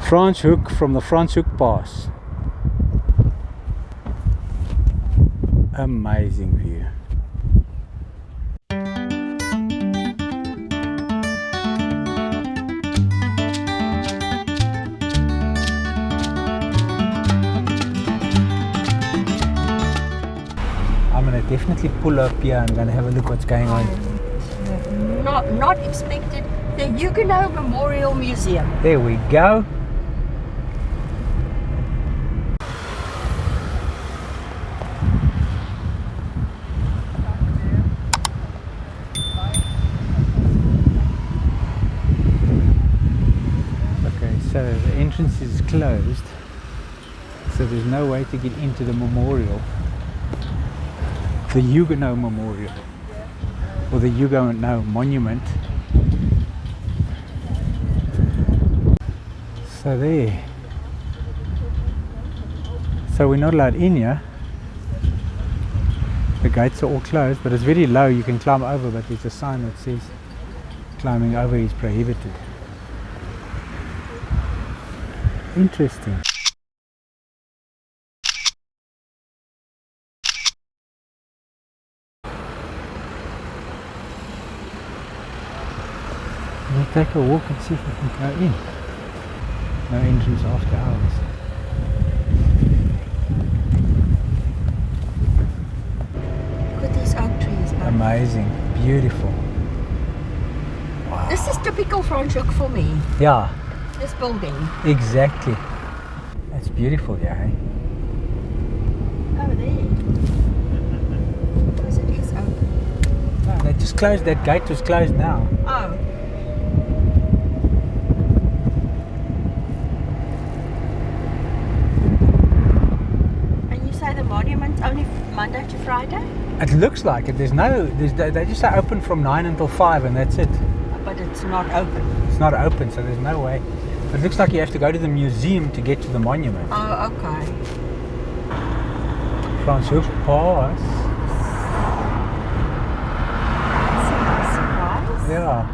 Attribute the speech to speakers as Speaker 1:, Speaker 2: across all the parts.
Speaker 1: Franschhoek from the Franschhoek Pass. Amazing view. I'm gonna definitely pull up here and gonna have a look what's going on.
Speaker 2: Not expected. The Huguenot Memorial Museum.
Speaker 1: There we go. Okay, so the entrance is closed, so there's no way to get into the memorial. The Huguenot Memorial, or the Huguenot Monument. So there. So we're not allowed in here. The gates are all closed, but it's very low. You can climb over, but there's a sign that says climbing over is prohibited. Interesting. We'll take a walk and see if we can go in. No entrance after hours.
Speaker 2: Look at these oak trees, man.
Speaker 1: Amazing, beautiful. Wow.
Speaker 2: This is typical Franschhoek for me.
Speaker 1: Yeah,
Speaker 2: This building.
Speaker 1: exactly. That's beautiful, yeah. Eh?
Speaker 2: Oh, there. Because it is open.
Speaker 1: No, they just closed, that gate was closed now.
Speaker 2: Oh. The monument only Monday to Friday?
Speaker 1: It looks like it. They just say open from 9 until 5 and that's it.
Speaker 2: But it's not open.
Speaker 1: It's not open, so there's no way. It looks like you have to go to the museum to get to the monument.
Speaker 2: Oh, okay.
Speaker 1: Franschhoek Pass.
Speaker 2: That's a nice surprise.
Speaker 1: Yeah.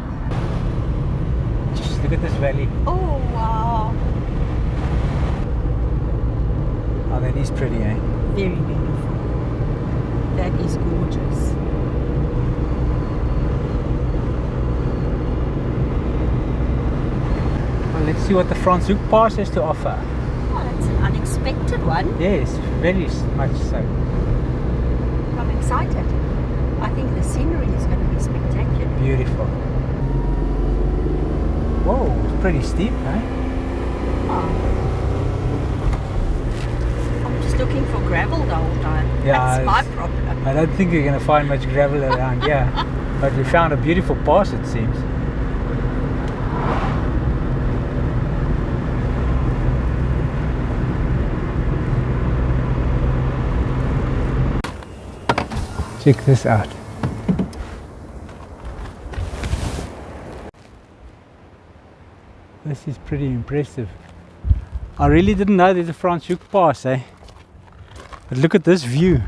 Speaker 1: Just look at this valley.
Speaker 2: Oh, wow.
Speaker 1: Oh, that is pretty, eh?
Speaker 2: Very beautiful. That is gorgeous.
Speaker 1: Well, let's see what the Franschhoek Pass has to offer.
Speaker 2: Oh, that's an unexpected one.
Speaker 1: Yes, very much so.
Speaker 2: I'm excited. I think the scenery is going to be spectacular.
Speaker 1: Beautiful. Whoa, it's pretty steep, eh?
Speaker 2: Oh. Looking for gravel the whole time.
Speaker 1: Yeah,
Speaker 2: that's my problem.
Speaker 1: I don't think you're going to find much gravel around here, but we found a beautiful pass, it seems. Check this out. This is pretty impressive. I really didn't know there's a Franschhoek Pass, eh? But look at this view.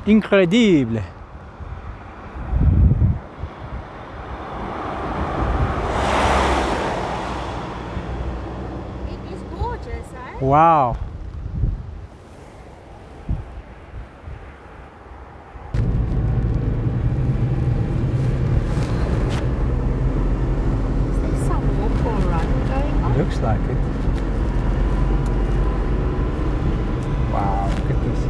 Speaker 1: Incredible.
Speaker 2: It is gorgeous, eh?
Speaker 1: Wow. Looks like it. Wow, look at this.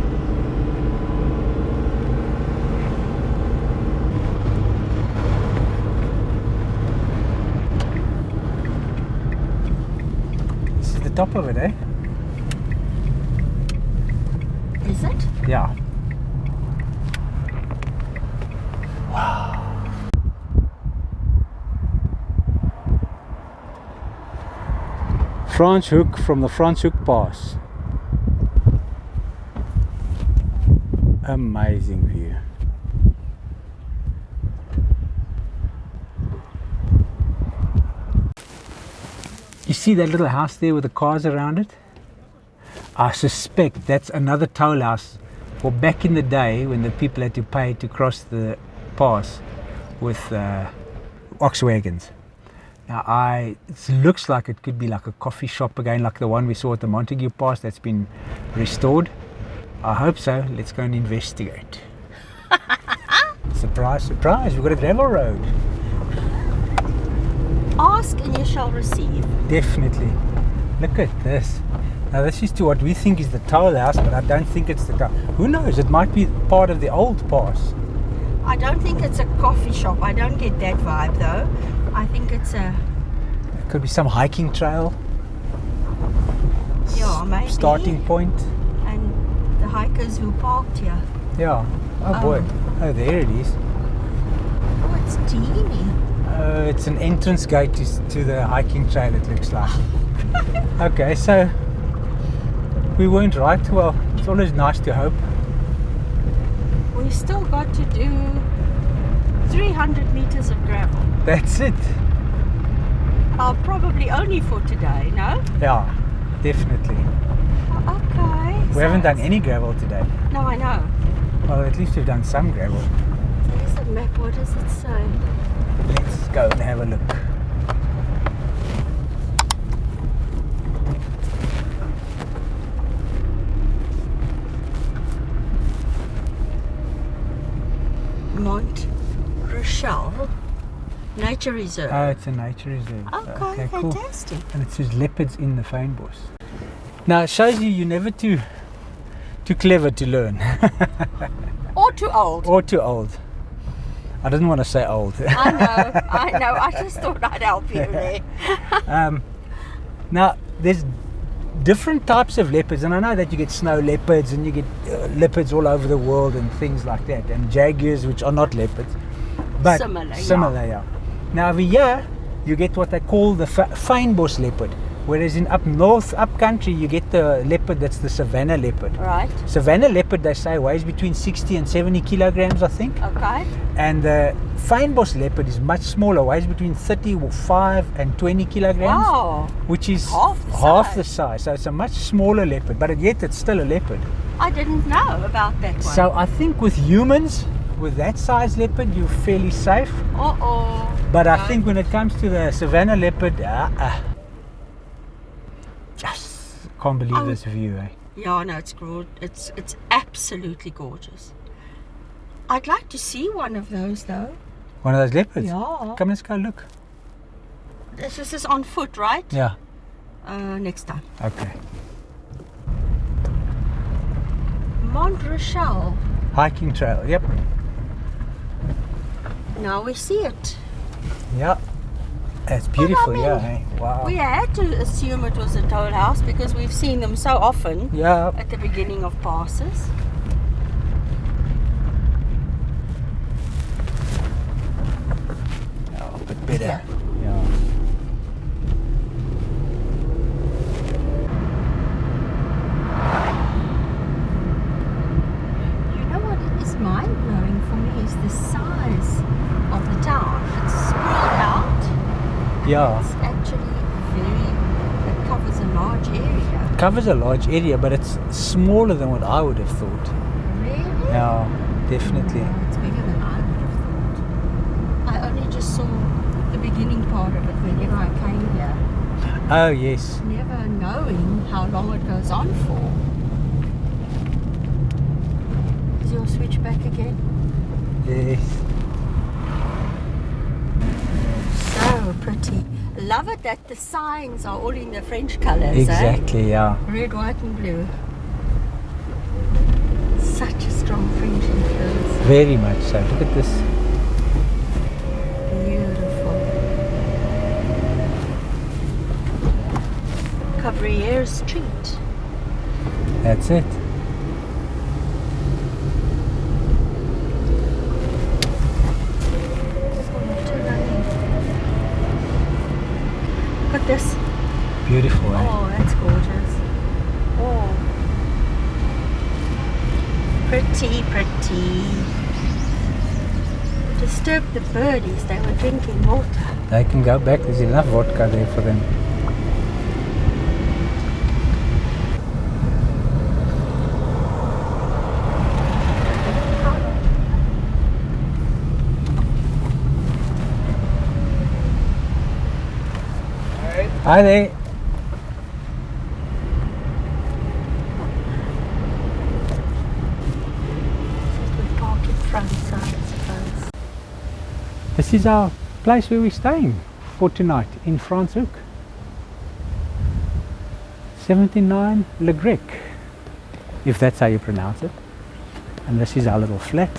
Speaker 1: This is the top of it, eh?
Speaker 2: Is it?
Speaker 1: Yeah. Wow. Franschhoek from the Franschhoek Pass. Amazing view. You see that little house there with the cars around it? I suspect that's another toll house or back in the day when the people had to pay to cross the pass with ox wagons. Now it looks like it could be like a coffee shop again, like the one we saw at the Montague Pass that's been restored. I hope so. Let's go and investigate. Surprise, surprise, we've got a gravel road.
Speaker 2: Ask and you shall receive.
Speaker 1: Definitely. Look at this. Now this is to what we think is the toll house, but I don't think it's the toll. Who knows? It might be part of the old pass.
Speaker 2: I don't think it's a coffee shop. I don't get that vibe though. I think it's a...
Speaker 1: It could be some hiking trail.
Speaker 2: Yeah, maybe.
Speaker 1: Starting point.
Speaker 2: And the hikers who parked here.
Speaker 1: Yeah. Oh boy. Oh, there it is.
Speaker 2: Oh, it's teeny.
Speaker 1: It's an entrance gate to the hiking trail, it looks like. Okay, so we weren't right. Well, it's always nice to hope.
Speaker 2: We still got to do 300 meters of gravel.
Speaker 1: That's it.
Speaker 2: Probably only for today, no?
Speaker 1: Yeah, definitely.
Speaker 2: Oh, okay.
Speaker 1: We haven't done any gravel today.
Speaker 2: No, I know.
Speaker 1: Well, at least we've done some gravel.
Speaker 2: There's the map. What does it say?
Speaker 1: Let's go and have a look.
Speaker 2: Mont Rochelle Nature Reserve.
Speaker 1: Oh, it's a nature reserve.
Speaker 2: Okay,
Speaker 1: cool.
Speaker 2: fantastic.
Speaker 1: And it says leopards in the Fynbos. Now it shows you're never too clever to learn.
Speaker 2: Or too old.
Speaker 1: Or too old. I didn't want to say old.
Speaker 2: I know. I just thought I'd help you there.
Speaker 1: Now, there's different types of leopards, and I know that you get snow leopards and you get leopards all over the world and things like that, and jaguars, which are not leopards, but similar, yeah. Now over here, you get what they call the Fynbos leopard, whereas in up north, up country, you get the leopard that's the savanna leopard.
Speaker 2: Right.
Speaker 1: Savanna leopard, they say, weighs between 60 and 70 kilograms, I think.
Speaker 2: Okay.
Speaker 1: And the Fynbos leopard is much smaller, weighs between 35 and 20 kilograms.
Speaker 2: Wow.
Speaker 1: Which is
Speaker 2: half
Speaker 1: the size. So it's a much smaller leopard, but yet it's still a leopard.
Speaker 2: I didn't know about that one.
Speaker 1: So I think with humans, with that size leopard, you're fairly safe. But I think when it comes to the savanna leopard, just can't believe this view, eh?
Speaker 2: Yeah, no, it's absolutely gorgeous. I'd like to see one of those though.
Speaker 1: One of those leopards?
Speaker 2: Yeah.
Speaker 1: Come, let's go look.
Speaker 2: This is on foot, right?
Speaker 1: Yeah.
Speaker 2: Next time.
Speaker 1: Okay.
Speaker 2: Mont Rochelle.
Speaker 1: Hiking trail, yep.
Speaker 2: Now we see it.
Speaker 1: Yeah. It's beautiful,
Speaker 2: Well, I mean,
Speaker 1: yeah. Eh? Wow.
Speaker 2: We had to assume it was a toll house because we've seen them so often
Speaker 1: Yeah.
Speaker 2: at the beginning of passes.
Speaker 1: Oh, a bit better.
Speaker 2: Yeah.
Speaker 1: Yeah.
Speaker 2: You know what is mind-blowing for me is the size of the town. It's sprawled out.
Speaker 1: Yeah.
Speaker 2: It's actually it covers a large area.
Speaker 1: It covers a large area, but it's smaller than what I would have thought.
Speaker 2: Really?
Speaker 1: Yeah, definitely.
Speaker 2: No, it's bigger than I would have thought. I only just saw the beginning part of it whenever I came here.
Speaker 1: Oh, yes.
Speaker 2: Never knowing how long it goes on for. Is your switch back again?
Speaker 1: Yes.
Speaker 2: So pretty. Love it that the signs are all in the French colours.
Speaker 1: Exactly, yeah.
Speaker 2: Red, white and blue. Such a strong French influence.
Speaker 1: Very much so. Look at this.
Speaker 2: Beautiful. Cavriere Street.
Speaker 1: That's it.
Speaker 2: Look at this.
Speaker 1: Beautiful, eh?
Speaker 2: Oh, that's gorgeous. Oh. Pretty, pretty. Disturb the birdies, they were drinking water.
Speaker 1: They can go back. There's enough vodka there for them. Hi there.
Speaker 2: We park in front side, I suppose.
Speaker 1: This is our place where we're staying for tonight in Franschhoek. 79 Le Grec, if that's how you pronounce it. And this is our little flat.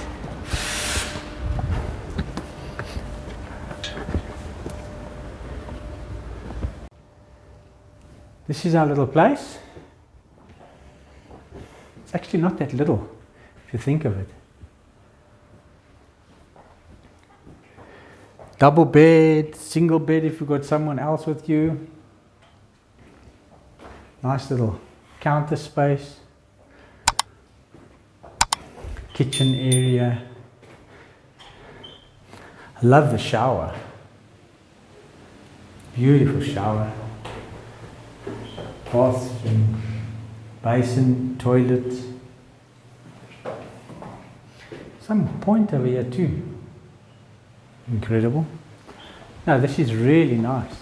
Speaker 1: This is our little place. It's actually not that little, if you think of it. Double bed, single bed if you've got someone else with you. Nice little counter space. Kitchen area. I love the shower. Beautiful shower. Bathroom, basin, toilet. Some point over here too. Incredible. No, this is really nice.